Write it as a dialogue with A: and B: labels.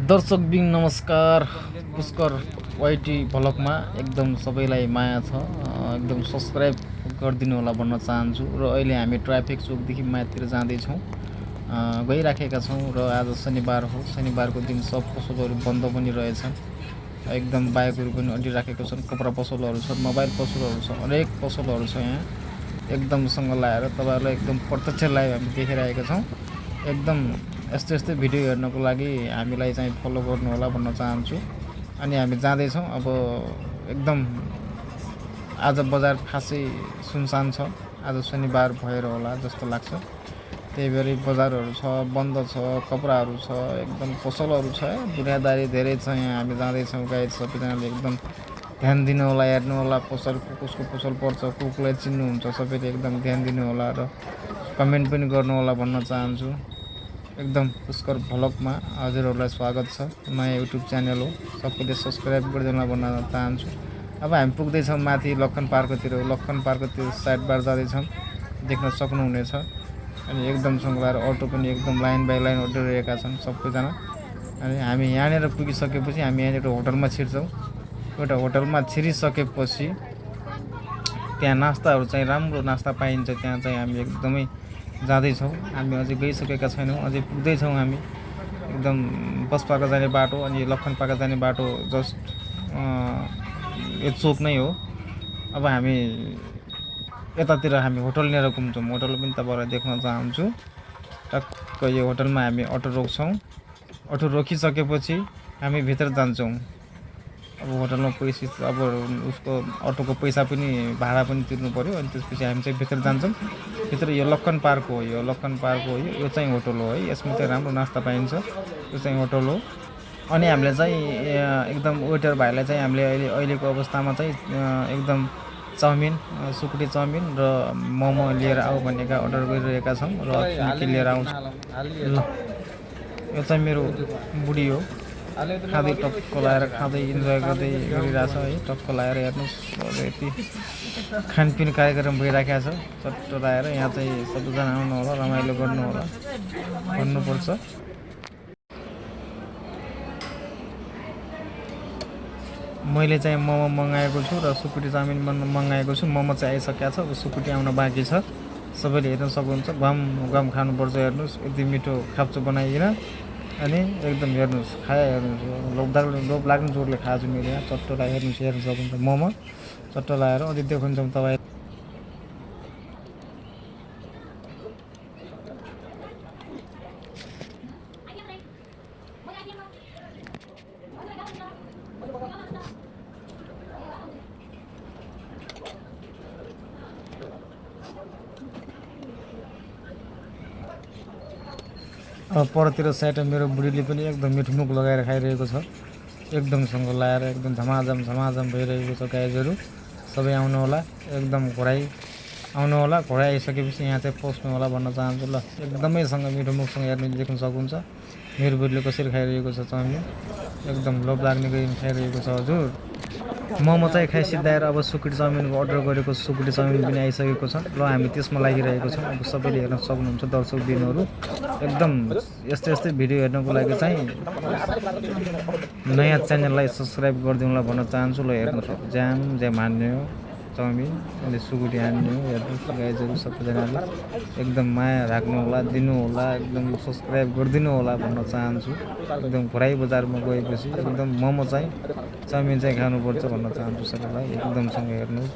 A: दर्शकबिन नमस्कार। पुष्कर वाइटी भ्लगमा एकदम सबैलाई माया छ। एकदम सब्सक्राइब गरिदिनु होला भन्न चाहन्छु। र अहिले हामी ट्राफिक चोकदेखि माथितिर जाँदैछौँ, गइराखेका छौँ। र आज शनिबार हो, शनिबारको दिन सब पसलहरू बन्द पनि रहेछन्। एकदम बाइकहरू पनि अडिराखेका छन्, कपडा पसलहरू छ, मोबाइल पसलहरू छ, अनेक पसलहरू छ। यहाँ एकदमसँग लाएर तपाईँहरूलाई एकदम प्रत्यक्ष लाइभ हामी देखिरहेका छौँ। एकदम यस्तो यस्तै भिडियो हेर्नको लागि हामीलाई चाहिँ फलो गर्नु होला भन्न चाहन्छु। अनि हामी जाँदैछौँ। अब एकदम आज बजार खासै सुनसान छ, आज शनिबार भएर होला जस्तो लाग्छ। त्यही भएर बजारहरू छ, बन्द छ, कपडाहरू छ, एकदम पसलहरू छ, दुनियादारी धेरै छ। यहाँ हामी जाँदैछौँ गाइड, सबैजनाले एकदम ध्यान दिनु होला, हेर्नु होला पसल कसको पसल पर्छ, को कोलाई चिन्नुहुन्छ, सबैले एकदम ध्यान दिनु होला र कमेन्ट पनि गर्नु होला भन्न चाहन्छु। एकदम पुष्कर भ्लगमा हजुरहरूलाई स्वागत छ। नयाँ युट्युब च्यानल हो, सबैले सब्सक्राइब गरिदिनु भन्न चाहन्छु। अब हामी पुग्दैछौँ माथि लक्खन पार्कतिर। लक्खन पार्कतिर साइड बार जाँदैछौँ, देख्न सक्नुहुनेछ। अनि एकदमसँग लाएर अटो पनि एकदम लाइन बाई लाइन अडिरहेका छन् सबैजना। अनि हामी यहाँनिर पुगिसकेपछि हामी यहाँ एउटा होटलमा छिर्छौँ। एउटा होटलमा छिरिसकेपछि त्यहाँ नास्ताहरू चाहिँ राम्रो नास्ता पाइन्छ। त्यहाँ चाहिँ हामी एकदमै जाँदैछौँ। हामी अझै गइसकेका छैनौँ, अझै पुग्दैछौँ हामी। एकदम बसपाका जाने बाटो अनि लक्खनपाका जाने बाटो जस्ट यो चोक नै हो। अब हामी यतातिर हामी होटलनिर घुम्छौँ। होटल पनि तपाईँहरूलाई देख्न चाहन्छु। टक्क यो होटलमा हामी अटो रोक्छौँ। अटो रोकिसकेपछि हामी भित्र जान्छौँ। अब होटलमा पैसा, अब उसको अटोको पैसा पनि भाडा पनि तिर्नु पऱ्यो। अनि त्यसपछि हामी चाहिँ भित्र जान्छौँ। भित्र यो लक्खन पार्क हो, यो लक्खन पार्क हो, यो चाहिँ होटल हो है। यसमा चाहिँ राम्रो नास्ता पाइन्छ, यो चाहिँ होटल हो। अनि हामीले चाहिँ एकदम वेटर भाइलाई चाहिँ हामीले अहिलेको अवस्थामा चाहिँ एकदम चाउमिन, सुकुटी चाउमिन र मोमो लिएर आऊ भनेका अर्डर गरिरहेका छौँ। र के लिएर आउँछ ल, यो चाहिँ मेरो बुढी हो, खाँदै टक्क लाएर खाँदै इन्जोय गर्दै गरिरहेछ है। टक्क लाएर हेर्नुहोस्, अब यति खानपिन कार्यक्रम भइराखेको छ। चट्ट लाएर यहाँ चाहिँ सबैजना आउनु होला, रमाइलो गर्नु होला भन्नुपर्छ। मैले चाहिँ मोमो मगाएको छु र सुकुटी चाउमिन मगाएको छु। मोमो चाहिँ आइसकेको छ, अब सुकुटी आउन बाँकी छ। सबैले हेर्न सक्नुहुन्छ। गम गम खानुपर्छ। हेर्नुहोस् यति मिठो खाप्चो बनाइकन। अनि एकदम हेर्नुहोस्, हेर्नुहोस्, लोभ लाग्ने जोडले खाएको छु मैले यहाँ। चट्ट लगाएर हेर्नु सक्नुहुन्छ मोमो चट्ट लगाएर। अझै देखाउँछौँ तपाईँ। अब परतिर साइड मेरो बुढीले पनि एकदम मिठोमुख लगाएर खाइरहेको छ। एकदमसँग लाएर एकदम झमाझम भइरहेको छ। गाइजहरू सबै आउनु होला, एकदम घोडाइ आउनु होला। घोडाइ आइसकेपछि यहाँ चाहिँ पस्नु होला भन्न चाहन्छु। ल, एकदमैसँग मिठोमुखसँग हेर्नु देख्न सक्नुहुन्छ मेरो बुढीले कसरी खाइरहेको छ चाउमिन। एकदम लोभ लाग्ने गरी खाइरहेको छ हजुर। मोमो चाहिँ खाइसिद्धाएर अब सुकुटी चाउमिनको अर्डर गरेको सुकुटी चाउमिन पनि आइसकेको छ। ल, हामी त्यसमा लागिरहेको छौँ। अब सबैले हेर्न सक्नुहुन्छ दर्शकबिनहरू। एकदम यस्तै भिडियो हेर्नको लागि चाहिँ नयाँ च्यानललाई सब्सक्राइब गरिदिनुलाई भन्न चाहन्छु। ल, हेर्नुहोस् ज्याम हान्ने हो चाउमिन, अनि सुकुटी हान्ने हो। हेर्नुहोस् गाइजहरू सबैजनाले एकदम माया राख्नु होला, दिनु होला, एकदम सब्सक्राइब गरिदिनु होला भन्न चाहन्छु। एकदम घोराइ बजारमा गएपछि एकदम मोमो चाहिँ चाउमिन चाहिँ खानुपर्छ भन्न चाहन्छु सबैलाई। एकदमसँग हेर्नुहोस्।